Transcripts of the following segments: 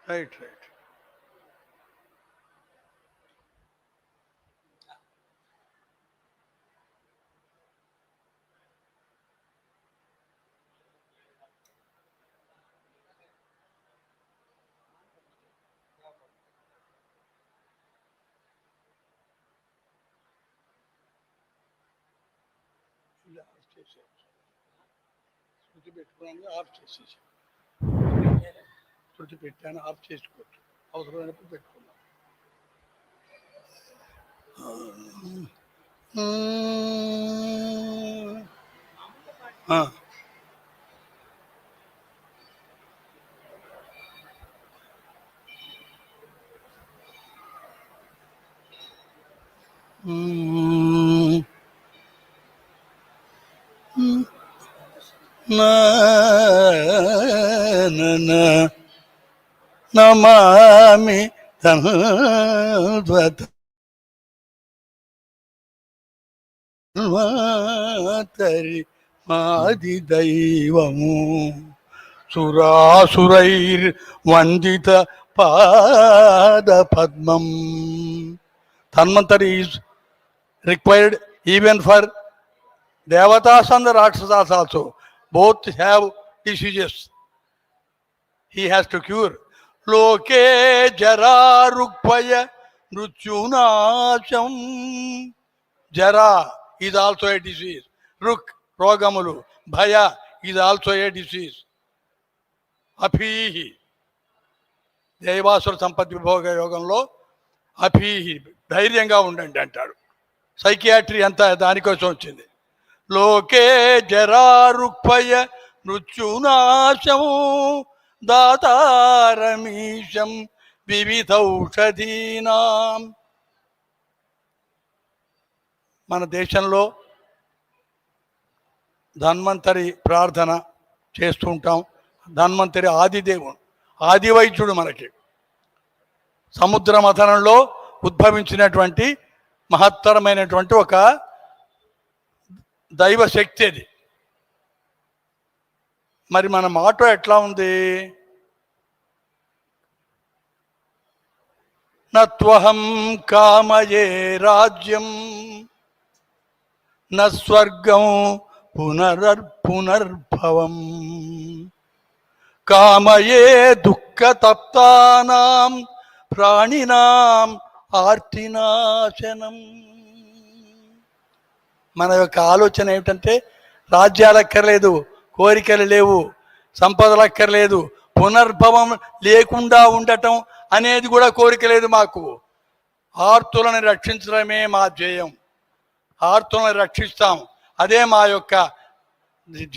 Right right. శృతి పెట్టుకున్నాను, of చేసేసి శృతి పెట్టాను, ఆఫ్ చేసుకోవచ్చు, అవసరమైనప్పుడు పెట్టుకున్నాను. నమామి తన్మాతరి మాది దైవము సురాసురైర్ వందిత పాద పద్మం. Dhanvantari is required even for devatas and the rakshasas also. Both have diseases. He has to cure. Loke jara rukpaya mrutyunasham. Jara is also a disease. Ruk, rogamulu. Bhaya is also a disease. Aphihi. Devasura Sampati Vibhoga Yogamlo. Aphihi. ధైర్యంగా ఉండండి అంటాడు. Psychiatry అంతా దానికోసం వచ్చింది. లోకే జరారుక్పయ మృత్యునాశము దాతారమీశం వివిధౌషధీనాం. మన దేశంలో ధన్వంతరి ప్రార్థన చేస్తూ ఉంటాం. ధన్వంతరి ఆదిదేవుడు, ఆది వైద్యుడు. మనకి సముద్ర మథనంలో ఉద్భవించినటువంటి మహత్తరమైనటువంటి ఒక దైవ శక్తి అది. మరి మన మాటో ఎట్లా ఉంది? నత్వహం కామయే రాజ్యం న స్వర్గం పునర్భవం కామయే దుఃఖతప్తానాం ప్రాణినాం ఆర్తినాశనం. మన యొక్క ఆలోచన ఏమిటంటే రాజ్యాలు అక్కర్లేదు, కోరికలు లేవు, సంపదలు అక్కర్లేదు, పునర్భవం లేకుండా ఉండటం అనేది కూడా కోరిక లేదు మాకు. ఆర్తులను రక్షించడమే మా ధ్యేయం. ఆర్తులను రక్షిస్తాం, అదే మా యొక్క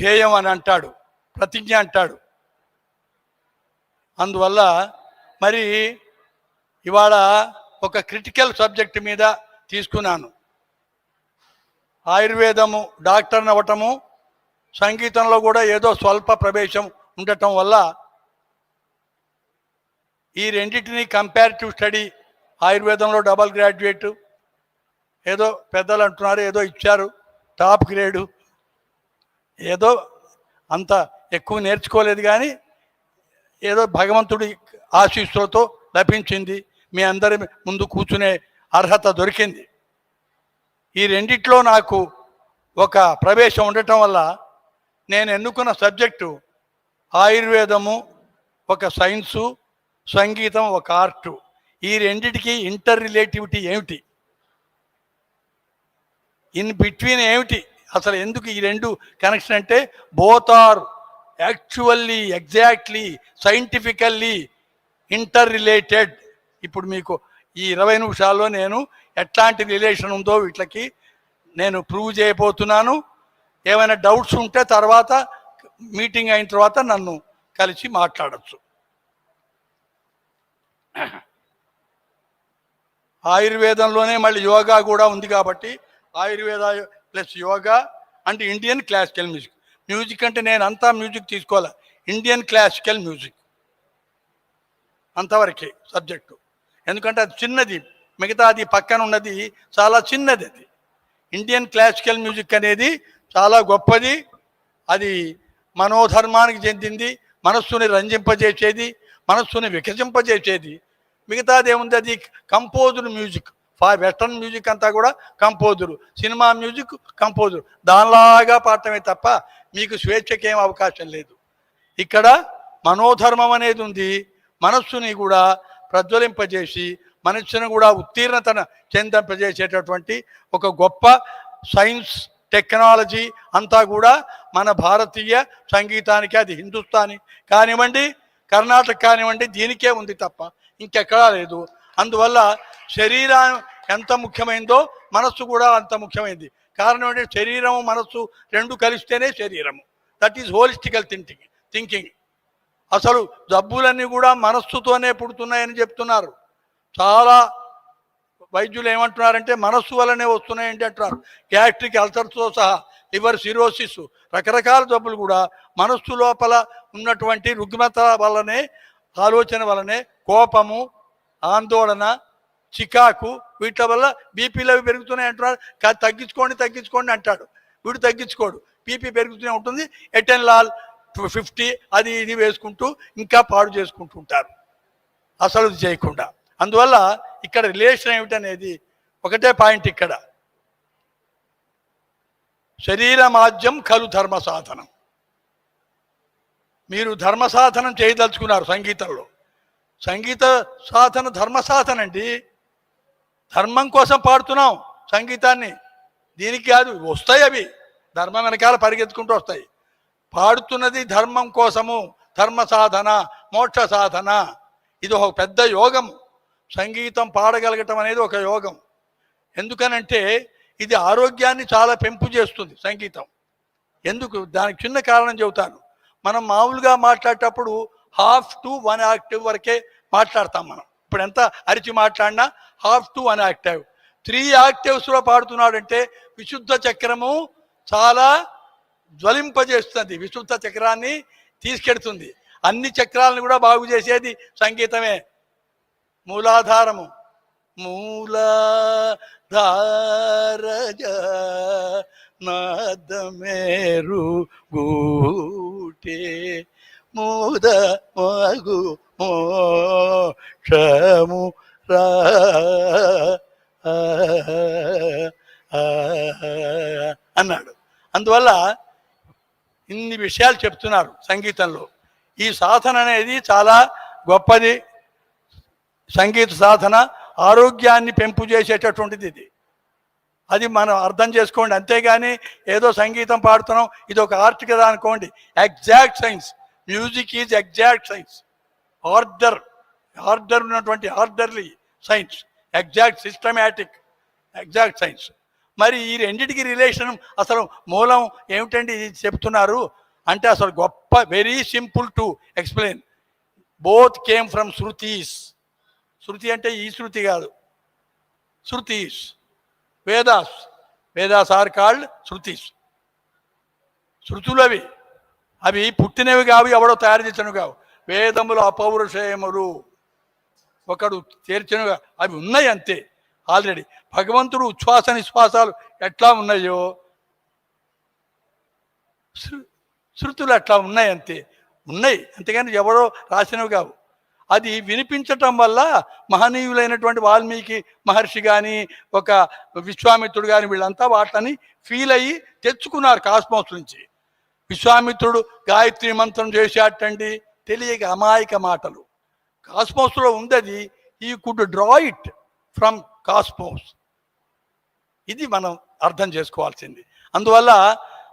ధ్యేయం అని అంటాడు, ప్రతిజ్ఞ అంటాడు. అందువల్ల మరి ఇవాళ ఒక క్రిటికల్ సబ్జెక్ట్ మీద తీసుకున్నాను. ఆయుర్వేదము డాక్టర్ని అవ్వటము, సంగీతంలో కూడా ఏదో స్వల్ప ప్రవేశం ఉండటం వల్ల ఈ రెండింటినీ కంపారిటివ్ స్టడీ, ఆయుర్వేదంలో డబల్ గ్రాడ్యుయేట్ ఏదో పెద్దలు అంటున్నారు, ఏదో ఇచ్చారు టాప్ గ్రేడు, ఏదో అంత ఎక్కువ నేర్చుకోలేదు కానీ ఏదో భగవంతుడి ఆశీస్సులతో లభించింది, మీ అందరి ముందు కూర్చునే అర్హత దొరికింది. ఈ రెండిట్లో నాకు ఒక ప్రవేశం ఉండటం వల్ల నేను ఎన్నుకున్న సబ్జెక్టు ఆయుర్వేదము ఒక సైన్సు, సంగీతం ఒక ఆర్టు. ఈ రెండిటికి ఇంటర్ రిలేటివిటీ ఏమిటి, ఇన్ బిట్వీన్ ఏమిటి, అసలు ఎందుకు ఈ రెండు కనెక్షన్ అంటే both are actually exactly scientifically inter related. ఇప్పుడు మీకు ఈ 20 నిమిషాల్లో నేను ఎట్లాంటి రిలేషన్ ఉందో వీటికి నేను ప్రూవ్ చేయబోతున్నాను. ఏమైనా డౌట్స్ ఉంటే తర్వాత మీటింగ్ అయిన తర్వాత నన్ను కలిసి మాట్లాడచ్చు. ఆయుర్వేదంలోనే మళ్ళీ యోగా కూడా ఉంది కాబట్టి Ayurveda plus yoga and Indian classical music. Music అంటే నేను అంతా మ్యూజిక్ తీసుకోవాలి, ఇండియన్ క్లాసికల్ మ్యూజిక్ అంతవరకే సబ్జెక్టు. ఎందుకంటే అది చిన్నది, మిగతా అది పక్కన ఉన్నది చాలా చిన్నది. అది ఇండియన్ క్లాసికల్ మ్యూజిక్ అనేది చాలా గొప్పది. అది మనోధర్మానికి చెందింది, మనస్సుని రంజింపజేసేది, మనస్సుని వికసింపజేసేది. మిగతాది ఏముంది, అది కంపోజ్డ్ మ్యూజిక్. వెస్టర్న్ మ్యూజిక్ అంతా కూడా కంపోజరు, సినిమా మ్యూజిక్ కంపోజరు, దానిలాగా పాడటమే తప్ప మీకు స్వేచ్ఛకేం అవకాశం లేదు. ఇక్కడ మనోధర్మం అనేది ఉంది. మనస్సుని కూడా ప్రజ్వలింపజేసి మనస్సును కూడా ఉత్తీర్ణతను చెందింపజేసేటటువంటి ఒక గొప్ప సైన్స్ టెక్నాలజీ అంతా కూడా మన భారతీయ సంగీతానికి, అది హిందుస్థానీ కానివ్వండి, కర్ణాటక కానివ్వండి, దీనికే ఉంది తప్ప ఇంకెక్కడా లేదు. అందువల్ల శరీరం ఎంత ముఖ్యమైందో మనస్సు కూడా అంత ముఖ్యమైంది. కారణం ఏంటంటే శరీరము మనస్సు రెండు కలిస్తేనే శరీరము. That is holistical thinking. అసలు జబ్బులన్నీ కూడా మనస్సుతోనే పుడుతున్నాయని చెప్తున్నారు. చాలా వైద్యులు ఏమంటున్నారంటే మనస్సు వల్లనే వస్తున్నాయంటే అంటున్నారు. గ్యాస్ట్రిక్ అల్సర్స్తో సహా, లివర్ సిరోసిస్, రకరకాల జబ్బులు కూడా మనస్సు లోపల ఉన్నటువంటి రుగ్మత వల్లనే, ఆలోచన వల్లనే, కోపము, ఆందోళన, చికాకు, వీటి వల్ల బీపీలు అవి పెరుగుతున్నాయి అంటున్నారు. తగ్గించుకోండి అంటాడు, వీడు తగ్గించుకోడు, బీపీ పెరుగుతూనే ఉంటుంది. ఎటెన్లాల్ 50 అది ఇది వేసుకుంటూ ఇంకా పాడు చేసుకుంటూ ఉంటారు అసలు ఇది చేయకుండా. అందువల్ల ఇక్కడ రిలేషన్ ఏమిటనేది ఒకటే పాయింట్. ఇక్కడ శరీరమాజ్యం ఖలు ధర్మ సాధనం. మీరు ధర్మ సాధనం చేయదలుచుకున్నారు సంగీతంలో. సంగీత సాధన ధర్మ సాధన అండి. ధర్మం కోసం పాడుతున్నాం సంగీతాన్ని, దీనికి కాదు. వస్తాయి అవి, ధర్మం వెనకాల పరిగెత్తుకుంటూ వస్తాయి. పాడుతున్నది ధర్మం కోసము, ధర్మ సాధన, మోక్ష సాధన. ఇది ఒక పెద్ద యోగం. సంగీతం పాడగలగటం అనేది ఒక యోగం. ఎందుకనంటే ఇది ఆరోగ్యాన్ని చాలా పెంపు చేస్తుంది సంగీతం. ఎందుకు, దానికి చిన్న కారణం చెబుతాను. మనం మామూలుగా మాట్లాడేటప్పుడు 1/2 to 1 octave వరకే మాట్లాడతాం మనం. ఇప్పుడు ఎంత అరిచి మాట్లాడినా 1/2 to 1 octave. 3 octavesలో పాడుతున్నాడంటే విశుద్ధ చక్రము చాలా జ్వలింపజేస్తుంది, విశుద్ధ చక్రాన్ని తీసుకెడుతుంది. అన్ని చక్రాలను కూడా బాగు చేసేది సంగీతమే. మూలాధారము, మూలాధారజ నాదమేరు గూటే మూద మగు మోక్షము రా అన్నాడు. అందువల్ల ఇన్ని విషయాలు చెప్తున్నారు సంగీతంలో. ఈ సాధన అనేది చాలా గొప్పది. సంగీత సాధన ఆరోగ్యాన్ని పెంపు చేసేటటువంటిది ఇది. అది మనం అర్థం చేసుకోండి. అంతేగాని ఏదో సంగీతం పాడుతున్నాం, ఇది ఒక ఆర్ట్ కదా అనుకోండి. Exact science. Music is exact science. Order ఉన్నటువంటి orderly science, exact systematic exact science. మరి ఈ రెండింటికి రిలేషన్ అసలు మూలం ఏమిటండి చెప్తున్నారు అంటే, అసలు గొప్ప, very simple to explain. Both came from shrutis. Shruti అంటే ఈ శృతి కాదు, శృతీస్. Vedas are called shrutis. శృతులు అవి పుట్టినవి కావు, ఎవడో తయారు చేసినవి కావు. వేదములు అపౌరుషయములు, ఒకడు చేర్చినవిగా అవి ఉన్నాయి అంతే ఆల్రెడీ. భగవంతుడు ఉచ్ఛ్వాస నిశ్వాసాలు ఎట్లా ఉన్నాయో శృతులు అట్లా ఉన్నాయి అంతే, ఉన్నాయి. అంతేగాని ఎవరో రాసినవి కావు. అది వినిపించటం వల్ల మహనీయులైనటువంటి వాల్మీకి మహర్షి కానీ, ఒక విశ్వామిత్రుడు కానీ, వీళ్ళంతా వాటిని ఫీల్ అయ్యి తెచ్చుకున్నారు కాస్మోస్ నుంచి. విశ్వామిత్రుడు గాయత్రి మంత్రం చేసేటండి, తెలియక అమాయక మాటలు. కాస్మోస్లో ఉంది అది. ఈ could draw it from cosmos. ఇది మనం అర్థం చేసుకోవాల్సింది. అందువల్ల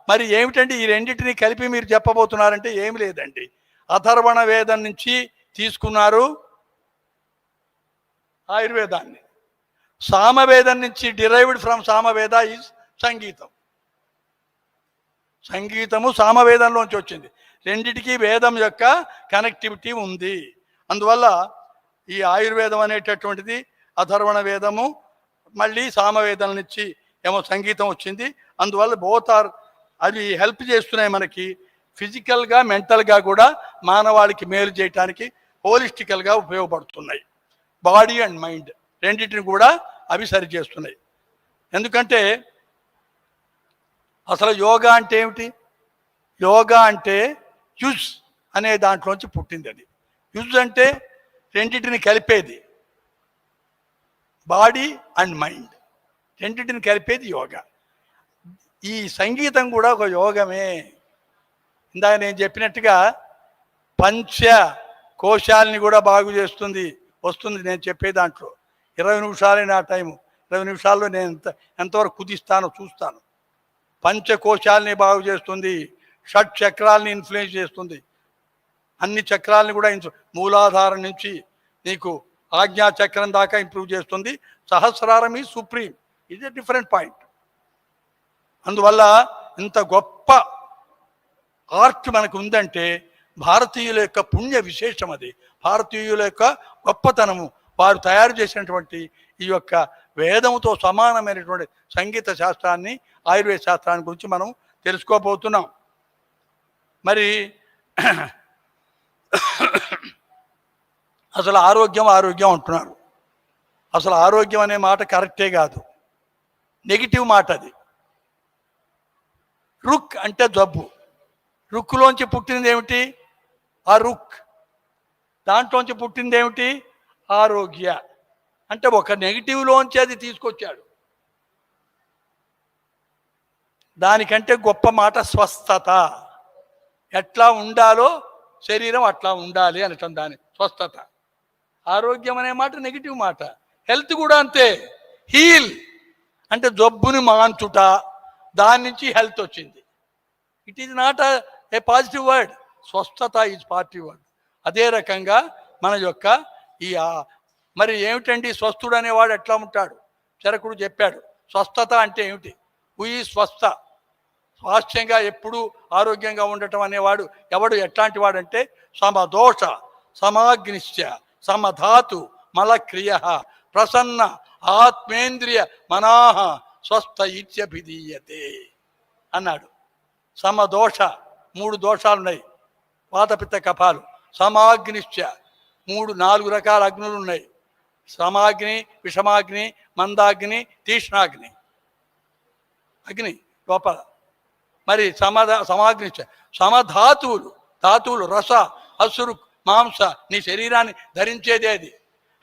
మరి ఏమిటంటే ఈ రెండింటిని కలిపి మీరు చెప్పబోతున్నారంటే ఏమి లేదండి. అథర్వణ వేదం నుంచి తీసుకున్నారు ఆయుర్వేదాన్ని. సామవేదం నుంచి డిరైవ్డ్ ఫ్రమ్ సామవేద ఈజ్ సంగీతం. సంగీతము సామవేదంలోంచి వచ్చింది. రెండిటికి వేదం యొక్క కనెక్టివిటీ ఉంది. అందువల్ల ఈ ఆయుర్వేదం అనేటటువంటిది అథర్వణ వేదము, మళ్ళీ సామవేదం నుంచి ఏమో సంగీతం వచ్చింది. అందువల్ల బోత్ ఆర్, అవి హెల్ప్ చేస్తున్నాయి మనకి ఫిజికల్గా, మెంటల్గా కూడా మానవాళికి మేలు చేయటానికి హోలిస్టికల్గా ఉపయోగపడుతున్నాయి. బాడీ అండ్ మైండ్ రెండింటిని కూడా అవి సరి చేస్తున్నాయి. ఎందుకంటే అసలు యోగా అంటే ఏమిటి? యోగా అంటే యుజ్ అనే దాంట్లోంచి పుట్టింది. అది యుజ్ అంటే రెండింటిని కలిపేది, బాడీ అండ్ మైండ్ రెండింటిని కలిపేది యోగా. ఈ సంగీతం కూడా ఒక యోగమే. ఇందాక నేను చెప్పినట్టుగా పంచ కోశాలని కూడా బాగు చేస్తుంది వస్తుంది నేను చెప్పే దాంట్లో. 20 నిమిషాలే నా టైము, 20 నిమిషాల్లో నేను ఎంతవరకు కుదిస్తానో చూస్తాను. పంచకోశాలని బాగు చేస్తుంది, షట్ చక్రాలని ఇన్ఫ్లుయెన్స్ చేస్తుంది, అన్ని చక్రాలని కూడా మూలాధారం నుంచి నీకు ఆజ్ఞా చక్రం దాకా ఇంప్రూవ్ చేస్తుంది. సహస్రారం ఈ సుప్రీం, ఇది డిఫరెంట్ పాయింట్. అందువల్ల ఇంత గొప్ప ఆర్ట్ మనకు ఉందంటే భారతీయుల యొక్క పుణ్య విశేషం, అది భారతీయుల యొక్క గొప్పతనము. వారు తయారు చేసినటువంటి ఈ యొక్క వేదముతో సమానమైనటువంటి సంగీత శాస్త్రాన్ని, ఆయుర్వేద శాస్త్రాన్ని గురించి మనం తెలుసుకోబోతున్నాం. మరి అసలు ఆరోగ్యం ఆరోగ్యం అంటున్నారు. అసలు ఆరోగ్యం అనే మాట కరెక్టే కాదు, నెగిటివ్ మాట అది. రుక్ అంటే జబ్బు, రుక్కులోంచి పుట్టినది ఏమిటి? ఆ రుక్. దాంట్లోంచి పుట్టింది ఏమిటి? ఆరోగ్య. అంటే ఒక నెగిటివ్లోంచి అది తీసుకొచ్చాడు. దానికంటే గొప్ప మాట స్వస్థత. ఎట్లా ఉండాలో శరీరం అట్లా ఉండాలి అనటం దాని స్వస్థత. ఆరోగ్యం అనే మాట నెగిటివ్ మాట. హెల్త్ కూడా అంతే. హీల్ అంటే జబ్బుని మాంచుట, దాని నుంచి హెల్త్ వచ్చింది. It is not a positive word. స్వస్థత ఈజ్ పాజిటివ్ వర్డ్. అదే రకంగా మన యొక్క ఈ మరి ఏమిటండి స్వస్థుడు అనేవాడు ఎట్లా ఉంటాడు? చరకుడు చెప్పాడు. స్వస్థత అంటే ఏమిటి? ఉయి స్వస్థ, స్వాస్థ్యంగా ఎప్పుడూ ఆరోగ్యంగా ఉండటం అనేవాడు ఎవడు? ఎట్లాంటి వాడంటే సమదోష సమాగ్నిశ్చ సమధాతు మలక్రియ ప్రసన్న ఆత్మేంద్రియ మనాహ స్వస్థ ఇత్యభిధీయతే అన్నాడు. సమదోష, 3 దోషాలు ఉన్నాయి. వాతపిత్త కఫాలు. సమాగ్నిశ్చ 4 రకాల అగ్నులు ఉన్నాయి. సమాగ్ని, విషమాగ్ని, మందాగ్ని, తీష్ణాగ్ని. అగ్ని లోపల. మరి సమాగ్నిశ్చ సమధాతువులు, ధాతువులు రస అశ్రుక్ మాంస, నీ శరీరాన్ని ధరించేదే అది.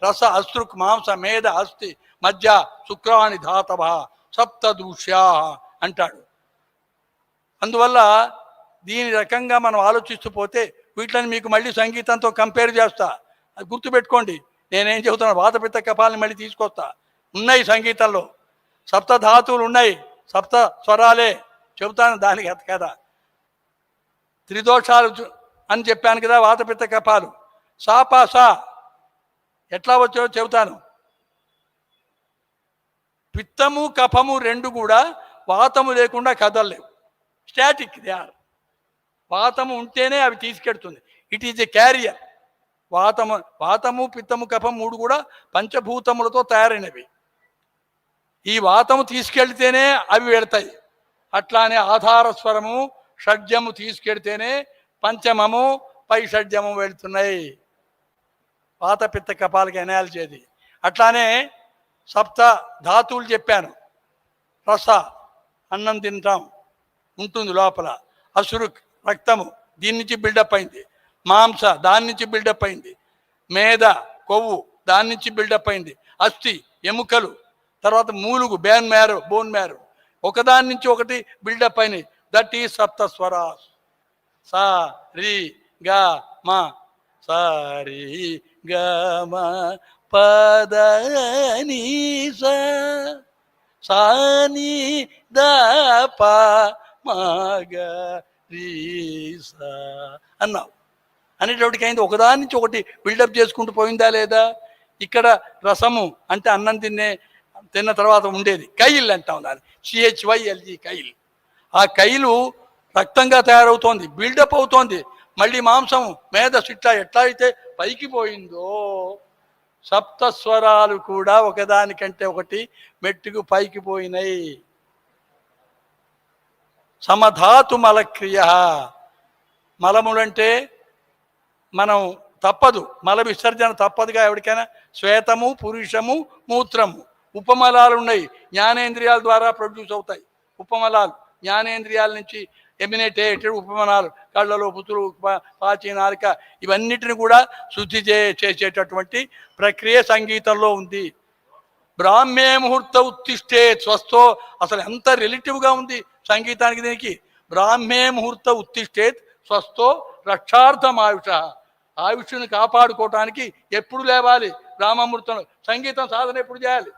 రస అశ్రుక్ మాంస మేధ అస్థి మధ్య శుక్రాణి ధాతవ సప్తదూష్యా అంటాడు. అందువల్ల దీని రకంగా మనం ఆలోచిస్తూ పోతే వీటిని మీకు మళ్ళీ సంగీతంతో కంపేర్ చేస్తా. అది గుర్తుపెట్టుకోండి. నేనేం చెబుతున్నాను, వాతపిత్త కఫాలని మళ్ళీ తీసుకొస్తా. ఉన్నాయి సంగీతంలో, సప్తధాతువులు ఉన్నాయి, సప్త స్వరాలే చెబుతాను. దానికి కదా 3 దోషాలు అని చెప్పాను కదా, వాతపిత్త కఫాలు. సాపాసా ఎట్లా వచ్చాయో చెబుతాను. పిత్తము కఫము 2 కూడా వాతము లేకుండా కదలలేవు. Static they are. వాతము ఉంటేనే అవి తీసుకెడుతుంది. It is a carrier. వాతము పిత్తము కఫం 3 కూడా పంచభూతములతో తయారైనవి. ఈ వాతము తీసుకెళ్తేనే అవి వెళతాయి. అట్లానే ఆధార స్వరము షడ్జము తీసుకెడితేనే పంచమము పై షడ్జము వెళుతున్నాయి. వాత పిత్త కపాలకి ఎనాలిసేది. అట్లానే సప్త ధాతువులు చెప్పాను. రస అన్నం తింటాం ఉంటుంది లోపల. అసురుక్ రక్తము దీని నుంచి బిల్డప్ అయింది. మాంస దాని నుంచి బిల్డప్ అయింది. మేధ కొవ్వు దాని నుంచి బిల్డప్ అయింది. అస్థి ఎముకలు, తర్వాత మూలుగు బోన్ మ్యారో ఒకదాని నుంచి ఒకటి బిల్డప్ అయినాయి. దట్ ఈ సప్త స్వరాస్. సా రి గా మా, సా రి గా మా పద ని సా ని ద ప మా గ రి సా అన్నావు. అనేటప్పటికి అయింది. ఒకదాని నుంచి ఒకటి బిల్డప్ చేసుకుంటూ పోయిందా లేదా? ఇక్కడ రసము అంటే అన్నం తిన్న తర్వాత ఉండేది. కైల్ అంటాం దాన్ని, CHYLG కైల్. ఆ కైలు రక్తంగా తయారవుతోంది, బిల్డప్ అవుతోంది. మళ్ళీ మాంసం మేధ సిట్లా ఎట్లా అయితే పైకి పోయిందో సప్తస్వరాలు కూడా ఒకదానికంటే ఒకటి మెట్టుకు పైకి పోయినాయి. సమధాతు మలక్రియ. మలములంటే మనం తప్పదు, మల విసర్జన తప్పదుగా ఎవరికైనా. శ్వేతము, పురుషము, మూత్రము. ఉపమలాలు ఉన్నాయి, జ్ఞానేంద్రియాల ద్వారా ప్రొడ్యూస్ అవుతాయి. ఉపమలాలు జ్ఞానేంద్రియాల నుంచి ఎమినేటేటెడ్ ఉపమానాలు, కళ్ళలో పుతులు, పాచి, నాలిక, ఇవన్నిటిని కూడా శుద్ధి చేసేటటువంటి ప్రక్రియ సంగీతంలో ఉంది. బ్రాహ్మే ముహూర్త ఉత్తిష్టే స్వస్థో, అసలు ఎంత రిలేటివ్గా ఉంది సంగీతానికి దీనికి. బ్రాహ్మే ముహూర్త ఉత్తిష్ఠేత్ స్వస్థో రక్షార్థం ఆయుష, ఆయుష్ని కాపాడుకోవటానికి ఎప్పుడు లేవాలి బ్రాహ్మముహూర్తం. సంగీతం సాధన ఎప్పుడు చేయాలి?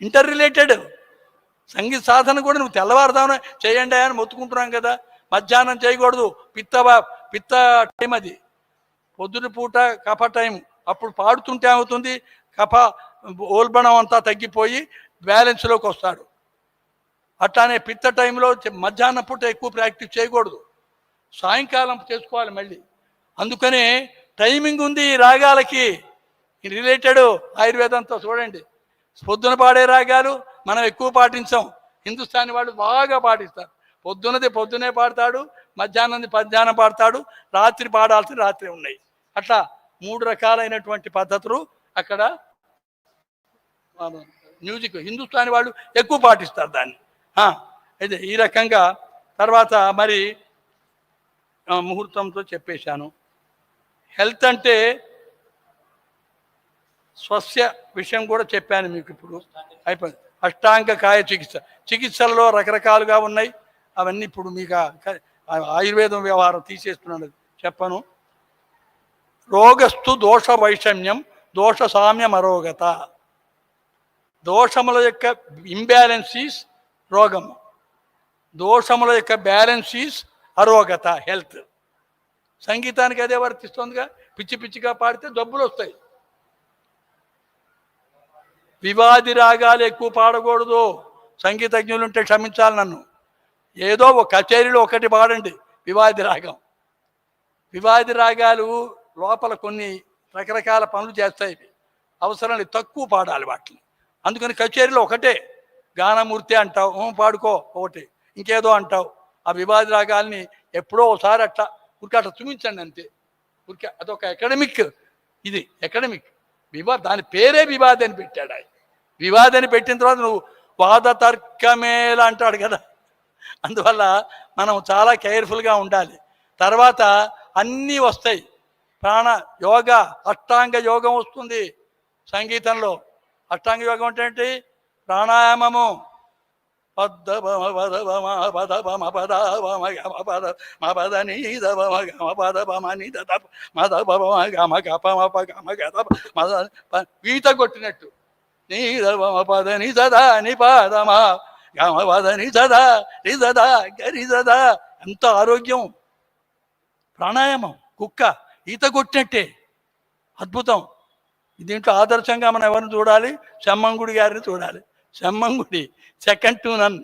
Inter related. సంగీత సాధన కూడా నువ్వు తెల్లవారుదామని చేయండి అని మొత్తుకుంటున్నాం కదా. మధ్యాహ్నం చేయకూడదు, పిత్త టైం అది. పొద్దున పూట కఫ టైం, అప్పుడు పాడుతుంటే ఏమవుతుంది, కఫ ఓల్బణం అంతా తగ్గిపోయి బ్యాలెన్స్లోకి వస్తాడు. అట్లానే పిత్త టైంలో మధ్యాహ్నం పూట ఎక్కువ ప్రాక్టీస్ చేయకూడదు, సాయంకాలం చేసుకోవాలి మళ్ళీ. అందుకనే టైమింగ్ ఉంది ఈ రాగాలకి రిలేటెడ్. ఆయుర్వేదంతో చూడండి, పొద్దున పాడే రాగాలు మనం ఎక్కువ పాటించాం, హిందుస్థానీ వాళ్ళు బాగా పాటిస్తారు. పొద్దునది పొద్దునే పాడతాడు, మధ్యాహ్నంది మధ్యాహ్నం పాడతాడు, రాత్రి పాడాల్సిన రాత్రి ఉన్నాయి. అట్లా 3 రకాలైనటువంటి పద్ధతులు అక్కడ మ్యూజిక్ హిందుస్థానీ వాళ్ళు ఎక్కువ పాటిస్తారు దాన్ని. అయితే ఈ రకంగా తర్వాత మరి ముహూర్తంతో చెప్పేశాను. హెల్త్ అంటే స్వస్య విషయం కూడా చెప్పాను మీకు. ఇప్పుడు అయిపోయింది. అష్టాంగ కాయ చికిత్సలలో రకరకాలుగా ఉన్నాయి, అవన్నీ ఇప్పుడు మీకు ఆయుర్వేదం వ్యవహారం తీసేస్తున్నాను, చెప్పను. రోగస్తు దోష వైషమ్యం దోష సామ్యం అరోగత. దోషముల యొక్క ఇంబ్యాలెన్సీస్ రోగము, దోషముల యొక్క బ్యాలెన్సీస్ అరోగత హెల్త్. సంగీతానికి అదే వర్తిస్తుందిగా. పిచ్చి పిచ్చిగా పాడితే జబ్బులు వస్తాయి. వివాది రాగాలు ఎక్కువ పాడకూడదు. సంగీతజ్ఞులు ఉంటే క్షమించాలి నన్ను. ఏదో ఒక కచేరీలో ఒకటి పాడండి వివాది రాగం. వివాది రాగాలు లోపల కొన్ని రకరకాల పనులు చేస్తాయి, అవసరం లేదు, తక్కువ పాడాలి వాటిని. అందుకని కచేరీలో ఒకటే గానమూర్తి అంటావు, పాడుకో ఒకటి, ఇంకేదో అంటావు. ఆ వివాది రాగాల్ని ఎప్పుడో ఒకసారి అట్లా అట్లా చూపించండి అంతే. అదొక అకాడమిక్, ఇది అకాడమిక్ దాని పేరే వివాది అని పెట్టాడు ఆయన. వివాది అని పెట్టిన తర్వాత నువ్వు వాద తర్కమేలా అంటాడు కదా. అందువల్ల మనం చాలా కేర్ఫుల్గా ఉండాలి. తర్వాత అన్నీ వస్తాయి. ప్రాణ యోగ, అష్టాంగ యోగం వస్తుంది సంగీతంలో. అష్టాంగ యోగం అంటే ప్రాణాయామము, ఈత కొట్టినట్టు నీదని సదా నిపాదమా గమపదని సదా రిసదా గరిసదా. ఎంత ఆరోగ్యం ప్రాణాయామం. కుక్క ఈత కొట్టినట్టే, అద్భుతం. దీంట్లో ఆదర్శంగా మనం ఎవరిని చూడాలి? సెమ్మంగుడి గారిని చూడాలి. Semmangudi second to none.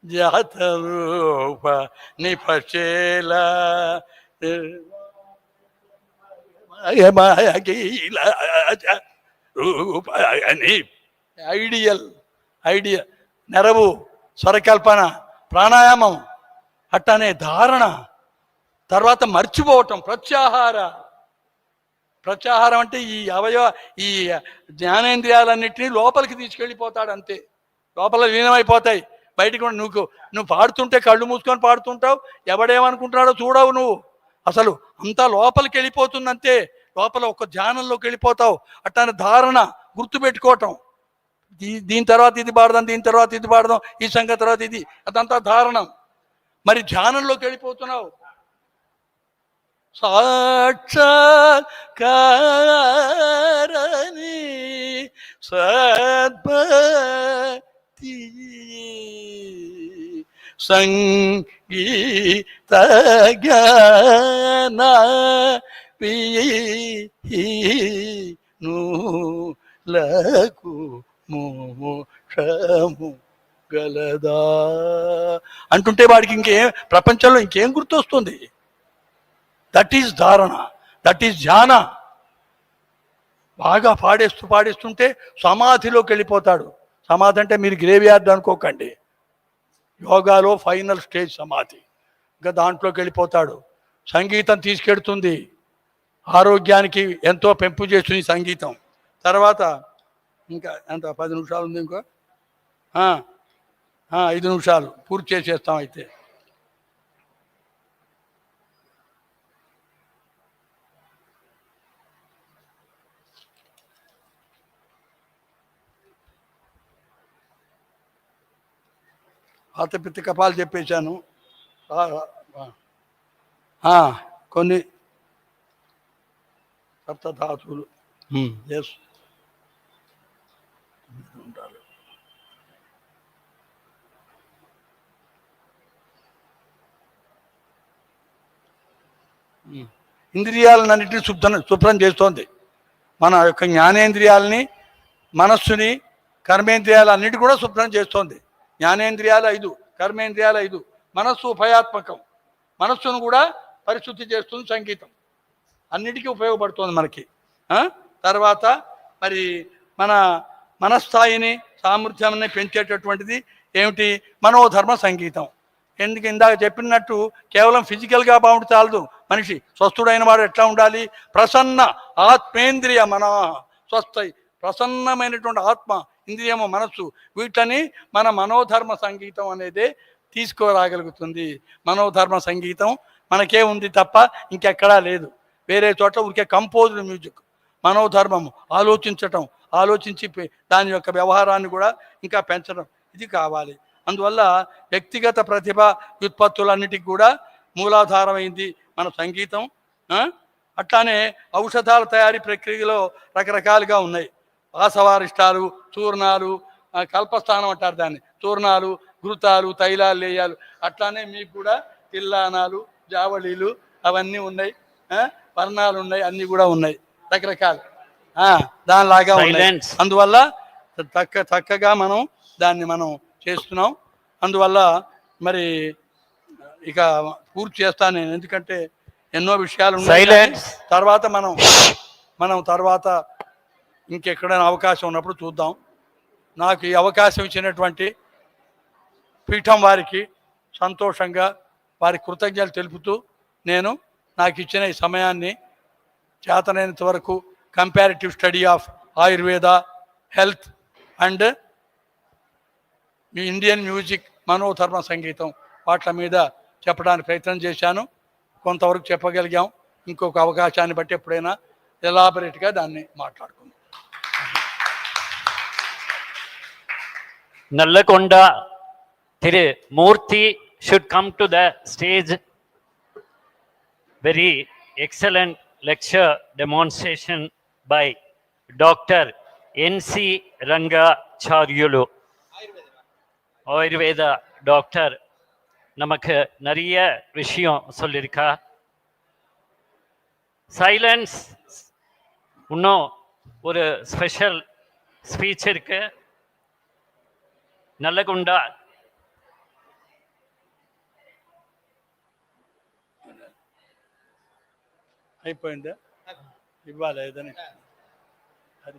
జాతరూప నిపచేల అని ఐడియల్ నెరవు, స్వరకల్పన, ప్రాణాయామం, అట్టనే ధారణ. తర్వాత మర్చిపోవటం, ప్రత్యాహారం అంటే ఈ ఈ జ్ఞానేంద్రియాలన్నింటినీ లోపలికి తీసుకెళ్ళిపోతాడు అంతే. లోపల లీనమైపోతాయి. బయటికి నువ్వు పాడుతుంటే కళ్ళు మూసుకొని పాడుతుంటావు, ఎవడేమనుకుంటున్నాడో చూడవు నువ్వు. అసలు అంతా లోపలికి వెళ్ళిపోతుందంతే. లోపల ఒక ధ్యానంలోకి వెళ్ళిపోతావు. అట్టానే ధారణ, గుర్తుపెట్టుకోవటం. దీని తర్వాత ఇది పాడదాం, దీని తర్వాత ఇది పాడదాం, ఈ సంగతి తర్వాత ఇది, అదంతా ధారణం. మరి ధ్యానంలోకి వెళ్ళిపోతున్నావు. సాక్షాత్కారని సద్భక్తి సంగీత జ్ఞాన వీనులకు మోక్షము గలదా అంటుంటే వాడికి ఇంకేం ప్రపంచంలో ఇంకేం గుర్తొస్తుంది? దట్ ఈజ్ ధారణ, దట్ ఈజ్ ధ్యాన. బాగా పాడిస్తుంటే సమాధిలోకి వెళ్ళిపోతాడు. సమాధి అంటే మీరు గ్రేవ్యార్డ్ అనుకోకండి. యోగాలో ఫైనల్ స్టేజ్ సమాధి. ఇంకా దాంట్లోకి వెళ్ళిపోతాడు. సంగీతం తీసుకెడుతుంది, ఆరోగ్యానికి ఎంతో పెంపు చేస్తుంది సంగీతం. తర్వాత ఇంకా ఎంత 10 నిమిషాలు ఉంది. ఇంకో 5 నిమిషాలు పూర్తి చేసేస్తాం అయితే. పిత్త కపాలు చెప్పేశాను. కొన్ని సప్తధాతువులు ఎస్ ఉంటారు. ఇంద్రియాలన్నింటినీ శుభ్రం చేస్తోంది. మన యొక్క జ్ఞానేంద్రియాలని, మనస్సుని, కర్మేంద్రియాలు అన్నిటి కూడా శుభ్రం చేస్తోంది. జ్ఞానేంద్రియాలు 5, కర్మేంద్రియాలు 5, మనస్సు ఉభయాత్మకం. మనస్సును కూడా పరిశుద్ధి చేస్తుంది సంగీతం, అన్నిటికీ ఉపయోగపడుతుంది మనకి. తర్వాత మరి మన మనస్థాయిని, సామర్థ్యాన్ని పెంచేటటువంటిది ఏమిటి? మనోధర్మ సంగీతం. ఎందుకు ఇందాక చెప్పినట్టు కేవలం ఫిజికల్గా బాగుంటే చాలదు. మనిషి స్వస్థుడైన వాడు ఎట్లా ఉండాలి? ప్రసన్న ఆత్మేంద్రియ మన స్వస్థ, ప్రసన్నమైనటువంటి ఆత్మ, ఇంద్రియము, మనస్సు, వీటిని మన మనోధర్మ సంగీతం అనేది తీసుకురాగలుగుతుంది. మనోధర్మ సంగీతం మనకే ఉంది తప్ప ఇంకెక్కడా లేదు. వేరే చోట్ల ఊరికే కంపోజ్డ్ మ్యూజిక్. మనోధర్మము ఆలోచించటం, ఆలోచించి దాని యొక్క వ్యవహారాన్ని కూడా ఇంకా పెంచడం, ఇది కావాలి. అందువల్ల వ్యక్తిగత ప్రతిభ వ్యుత్పత్తులన్నిటికి కూడా మూలాధారమైంది మన సంగీతం. అట్లానే ఔషధాల తయారీ ప్రక్రియలో రకరకాలుగా ఉన్నాయి. ఆసవారిష్టాలు, చూర్ణాలు, కల్పస్థానం అంటారు దాన్ని, చూర్ణాలు, ఘృతాలు, తైలాలు, లేయాలు. అట్లానే మీకు కూడా తిల్లానాలు, జావళీలు అవన్నీ ఉన్నాయి, వర్ణాలు ఉన్నాయి, అన్నీ కూడా ఉన్నాయి రకరకాలు దానిలాగా ఉన్నాయి. అందువల్ల చక్కగా మనం దాన్ని చేస్తున్నాం. అందువల్ల మరి ఇక పూర్తి చేస్తాను నేను, ఎందుకంటే ఎన్నో విషయాలు ఉన్నాయి. తర్వాత మనం తర్వాత ఇంకెక్కడైనా అవకాశం ఉన్నప్పుడు చూద్దాం. నాకు ఈ అవకాశం ఇచ్చినటువంటి పీఠం వారికి సంతోషంగా వారి కృతజ్ఞతలు తెలుపుతూ, నేను నాకు ఇచ్చిన ఈ సమయాన్ని చేతనైనంత వరకు comparative study of Ayurveda, health and Indian music, మనోధర్మ సంగీతం వాటి మీద చెప్పడానికి ప్రయత్నం చేశాను. కొంతవరకు చెప్పగలిగాం. ఇంకొక అవకాశాన్ని బట్టి ఎప్పుడైనా ఎలాబరేట్గా దాన్ని మాట్లాడుకుందాం. Nallakonda Thiru Murthy should come to the stage. Very excellent lecture demonstration by Dr. N.C. Rangacharyulu, Ayurveda doctor. நமக்கு நிறைய விஷயம் சொல்லியிருக்கா. சைலன்ஸ். இன்னும் ஒரு ஸ்பெஷல் ஸ்பீச் இருக்கு. నల్లగొండ అయిపోయిందా? ఇవ్వాలి ఏదని. అది